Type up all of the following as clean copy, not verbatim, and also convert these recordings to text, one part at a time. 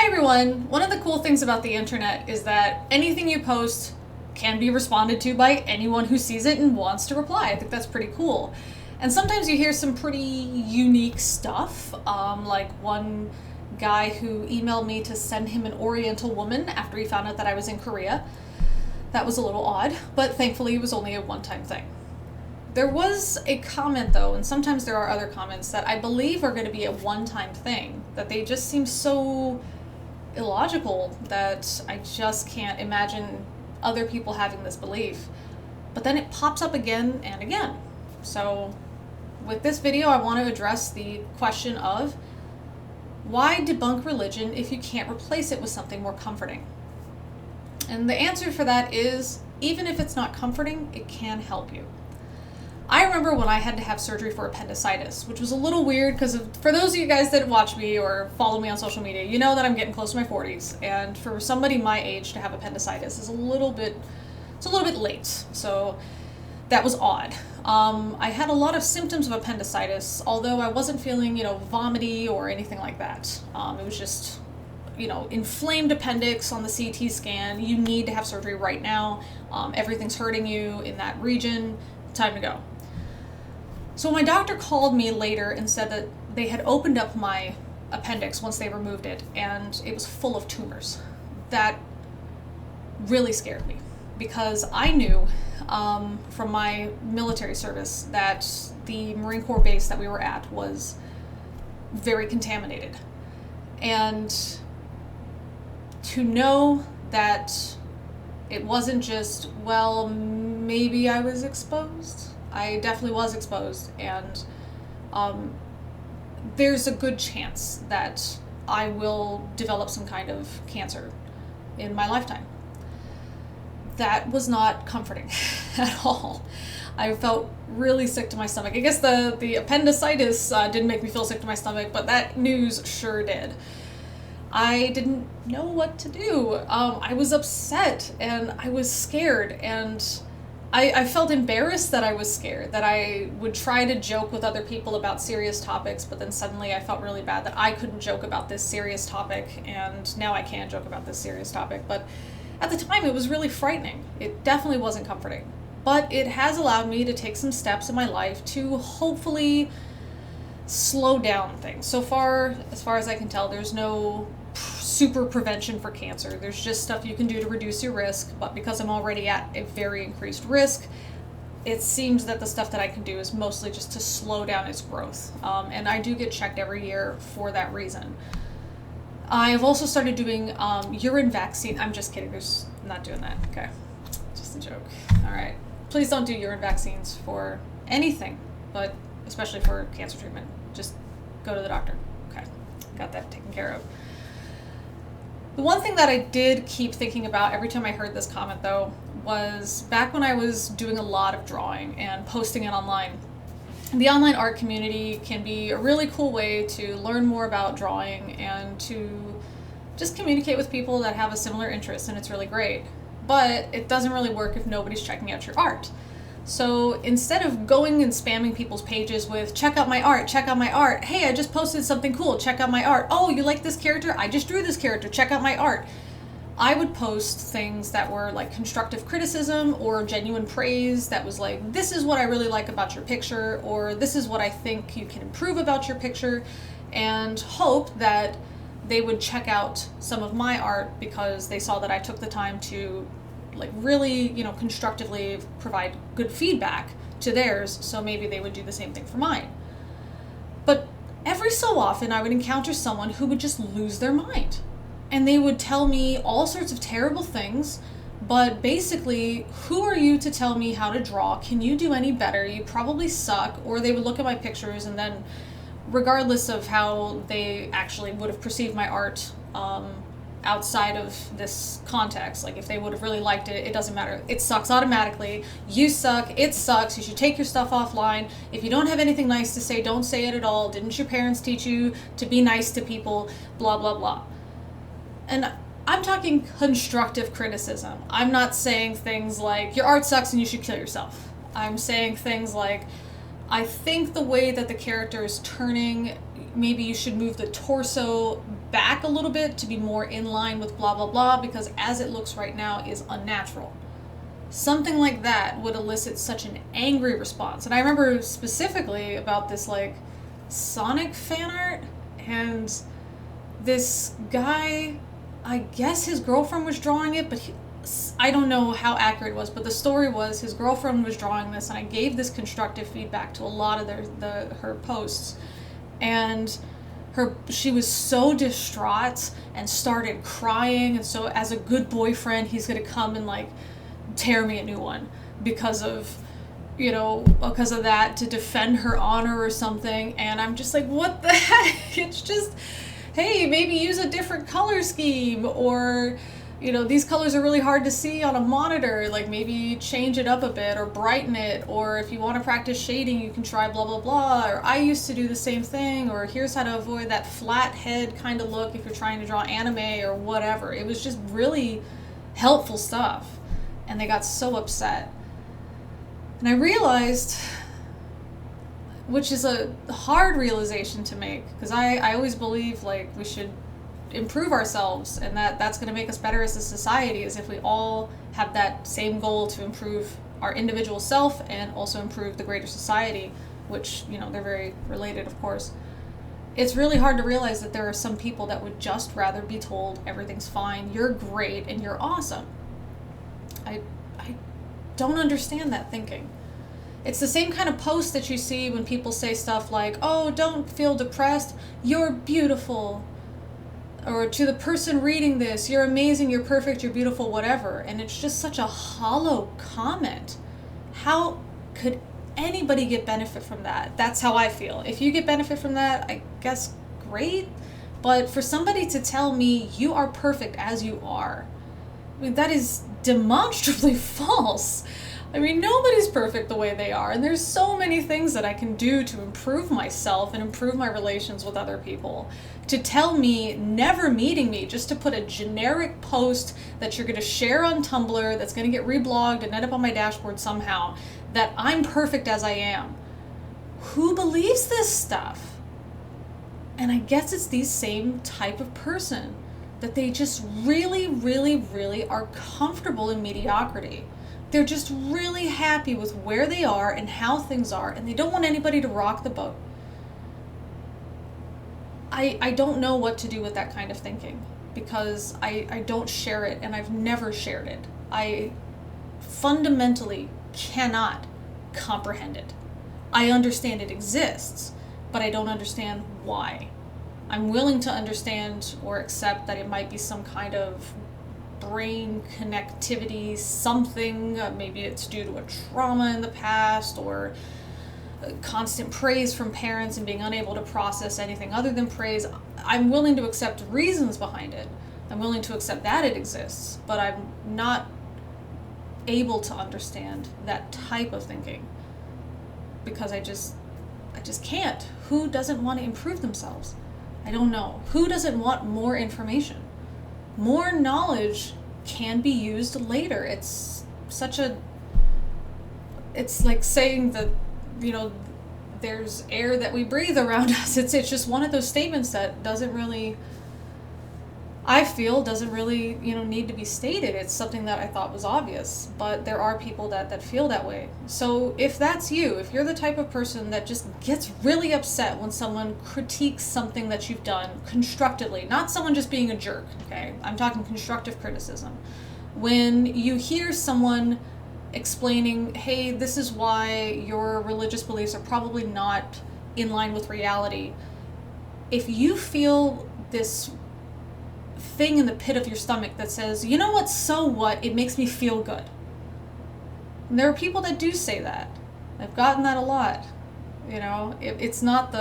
Hi everyone! One of the cool things about the internet is that anything you post can be responded to by anyone who sees it and wants to reply. I think that's pretty cool. And sometimes you hear some pretty unique stuff, like one guy who emailed me to send him an Oriental woman after he found out that I was in Korea. That was a little odd, but thankfully it was only a one-time thing. There was a comment though, and sometimes there are other comments that I believe are going to be a one-time thing, that they just seem so illogical that I just can't imagine other people having this belief. But then it pops up again and again. So with this video, I want to address the question of why debunk religion if you can't replace it with something more comforting? And the answer for that is, even if it's not comforting, it can help you. I remember when I had to have surgery for appendicitis, which was a little weird because for those of you guys that watch me or follow me on social media, you know that I'm getting close to my 40s, and for somebody my age to have appendicitis is a little bit late. So that was odd. I had a lot of symptoms of appendicitis, although I wasn't feeling, vomity or anything like that. It was just, inflamed appendix on the CT scan. You need to have surgery right now. Everything's hurting you in that region. Time to go. So my doctor called me later and said that they had opened up my appendix once they removed it, and it was full of tumors. That really scared me because I knew from my military service that the Marine Corps base that we were at was very contaminated. And to know that it wasn't just, well, maybe I was exposed. I definitely was exposed, and there's a good chance that I will develop some kind of cancer in my lifetime. That was not comforting at all. I felt really sick to my stomach. I guess the appendicitis didn't make me feel sick to my stomach, but that news sure did. I didn't know what to do. I was upset and I was scared, and I felt embarrassed that I was scared, that I would try to joke with other people about serious topics, but then suddenly I felt really bad that I couldn't joke about this serious topic, and now I can joke about this serious topic. But at the time it was really frightening. It definitely wasn't comforting. But it has allowed me to take some steps in my life to hopefully slow down things. So far, as far as I can tell, there's no super prevention for cancer. There's just stuff you can do to reduce your risk, but because I'm already at a very increased risk, it seems that the stuff that I can do is mostly just to slow down its growth. And I do get checked every year for that reason. I've also started doing urine vaccine. I'm just kidding. I'm not doing that. Okay. Just a joke. All right. Please don't do urine vaccines for anything, but especially for cancer treatment. Just go to the doctor. Okay. Got that taken care of. The one thing that I did keep thinking about every time I heard this comment, though, was back when I was doing a lot of drawing and posting it online. The online art community can be a really cool way to learn more about drawing and to just communicate with people that have a similar interest, and it's really great. But it doesn't really work if nobody's checking out your art. So instead of going and spamming people's pages with, check out my art, hey, I just posted something cool, check out my art, oh, you like this character? I just drew this character, check out my art. I would post things that were like constructive criticism or genuine praise that was like, this is what I really like about your picture, or this is what I think you can improve about your picture, and hope that they would check out some of my art because they saw that I took the time to really, constructively provide good feedback to theirs, so maybe they would do the same thing for mine. But every so often I would encounter someone who would just lose their mind. And they would tell me all sorts of terrible things, but basically, who are you to tell me how to draw? Can you do any better? You probably suck. Or they would look at my pictures, and then regardless of how they actually would have perceived my art, outside of this context, like if they would have really liked it, it doesn't matter. It sucks automatically. You suck. It sucks. You should take your stuff offline. If you don't have anything nice to say, don't say it at all. Didn't your parents teach you to be nice to people? Blah, blah, blah. And I'm talking constructive criticism. I'm not saying things like, your art sucks and you should kill yourself. I'm saying things like, I think the way that the character is turning, maybe you should move the torso back a little bit to be more in line with blah, blah, blah, because as it looks right now is unnatural. Something like that would elicit such an angry response. And I remember specifically about this, like, Sonic fan art, and this guy, I guess his girlfriend was drawing it, but I don't know how accurate it was, but the story was his girlfriend was drawing this, and I gave this constructive feedback to a lot of her posts, and she was so distraught and started crying, and so as a good boyfriend, he's gonna come and, like, tear me a new one because of that, to defend her honor or something. And I'm just like, what the heck? It's just, hey, maybe use a different color scheme, or these colors are really hard to see on a monitor, like maybe change it up a bit or brighten it, or if you want to practice shading, you can try blah blah blah, or I used to do the same thing, or here's how to avoid that flat head kind of look if you're trying to draw anime or whatever. It was just really helpful stuff, and they got so upset. And I realized, which is a hard realization to make, because I always believe, like, we should improve ourselves, and that's going to make us better as a society, is if we all have that same goal to improve our individual self and also improve the greater society, which, they're very related, of course. It's really hard to realize that there are some people that would just rather be told everything's fine, you're great, and you're awesome. I don't understand that thinking. It's the same kind of post that you see when people say stuff like, oh, don't feel depressed, you're beautiful. Or to the person reading this, you're amazing, you're perfect, you're beautiful, whatever. And it's just such a hollow comment. How could anybody get benefit from that? That's how I feel. If you get benefit from that, I guess great. But for somebody to tell me you are perfect as you are, I mean, that is demonstrably false. I mean, nobody's perfect the way they are, and there's so many things that I can do to improve myself and improve my relations with other people. To tell me, never meeting me, just to put a generic post that you're going to share on Tumblr, that's going to get reblogged and end up on my dashboard somehow, that I'm perfect as I am. Who believes this stuff? And I guess it's the same type of person, that they just really, really, really are comfortable in mediocrity. They're just really happy with where they are and how things are, and they don't want anybody to rock the boat. I don't know what to do with that kind of thinking, because I don't share it, and I've never shared it. I fundamentally cannot comprehend it. I understand it exists, but I don't understand why. I'm willing to understand or accept that it might be some kind of brain connectivity, something, maybe it's due to a trauma in the past, or constant praise from parents and being unable to process anything other than praise. I'm willing to accept reasons behind it. I'm willing to accept that it exists, but I'm not able to understand that type of thinking, because I just can't. Who doesn't want to improve themselves? I don't know. Who doesn't want more information? More knowledge can be used later. It's like saying that, there's air that we breathe around us. It's just one of those statements that doesn't really need to be stated. It's something that I thought was obvious, but there are people that feel that way. So if that's you, if you're the type of person that just gets really upset when someone critiques something that you've done constructively, not someone just being a jerk, okay? I'm talking constructive criticism. When you hear someone explaining, hey, this is why your religious beliefs are probably not in line with reality, if you feel this thing in the pit of your stomach that says, you know what, so what, it makes me feel good. And there are people that do say that. I've gotten that a lot. It's not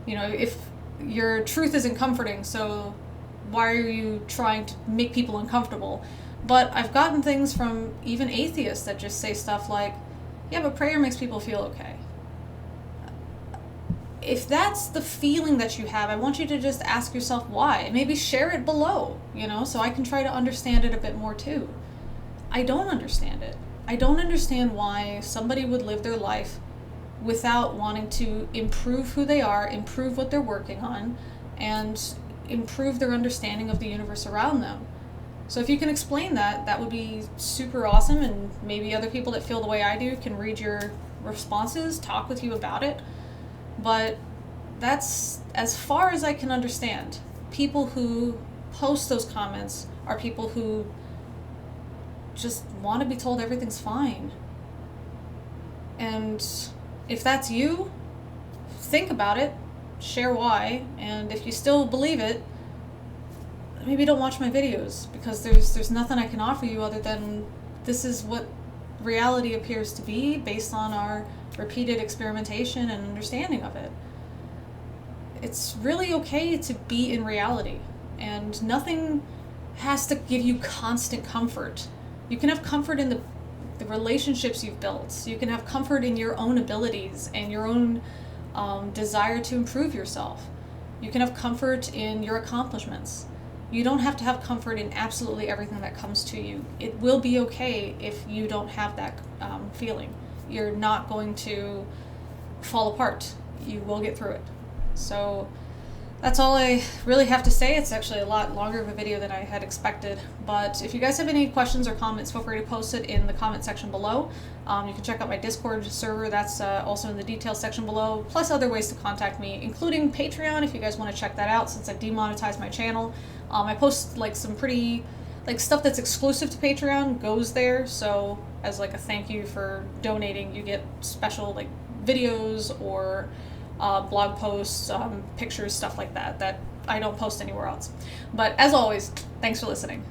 if your truth isn't comforting, so why are you trying to make people uncomfortable? But I've gotten things from even atheists that just say stuff like, yeah, but prayer makes people feel okay. If that's the feeling that you have, I want you to just ask yourself why. And maybe share it below, so I can try to understand it a bit more too. I don't understand it. I don't understand why somebody would live their life without wanting to improve who they are, improve what they're working on, and improve their understanding of the universe around them. So if you can explain that, that would be super awesome, and maybe other people that feel the way I do can read your responses, talk with you about it. But that's as far as I can understand. People who post those comments are people who just want to be told everything's fine. And if that's you, think about it, share why, and if you still believe it, maybe don't watch my videos, because there's nothing I can offer you other than this is what reality appears to be based on our repeated experimentation and understanding of it. It's really okay to be in reality, and nothing has to give you constant comfort. You can have comfort in the relationships you've built. You can have comfort in your own abilities and your own desire to improve yourself. You can have comfort in your accomplishments. You don't have to have comfort in absolutely everything that comes to you. It will be okay if you don't have that feeling. You're not going to fall apart. You will get through it. So that's all I really have to say. It's actually a lot longer of a video than I had expected. But if you guys have any questions or comments, feel free to post it in the comment section below. You can check out my Discord server. That's also in the details section below, plus other ways to contact me, including Patreon if you guys want to check that out, since I demonetized my channel. I post like some pretty stuff that's exclusive to Patreon goes there, so as like a thank you for donating, you get special like videos or blog posts, pictures, stuff like that I don't post anywhere else. But as always, thanks for listening.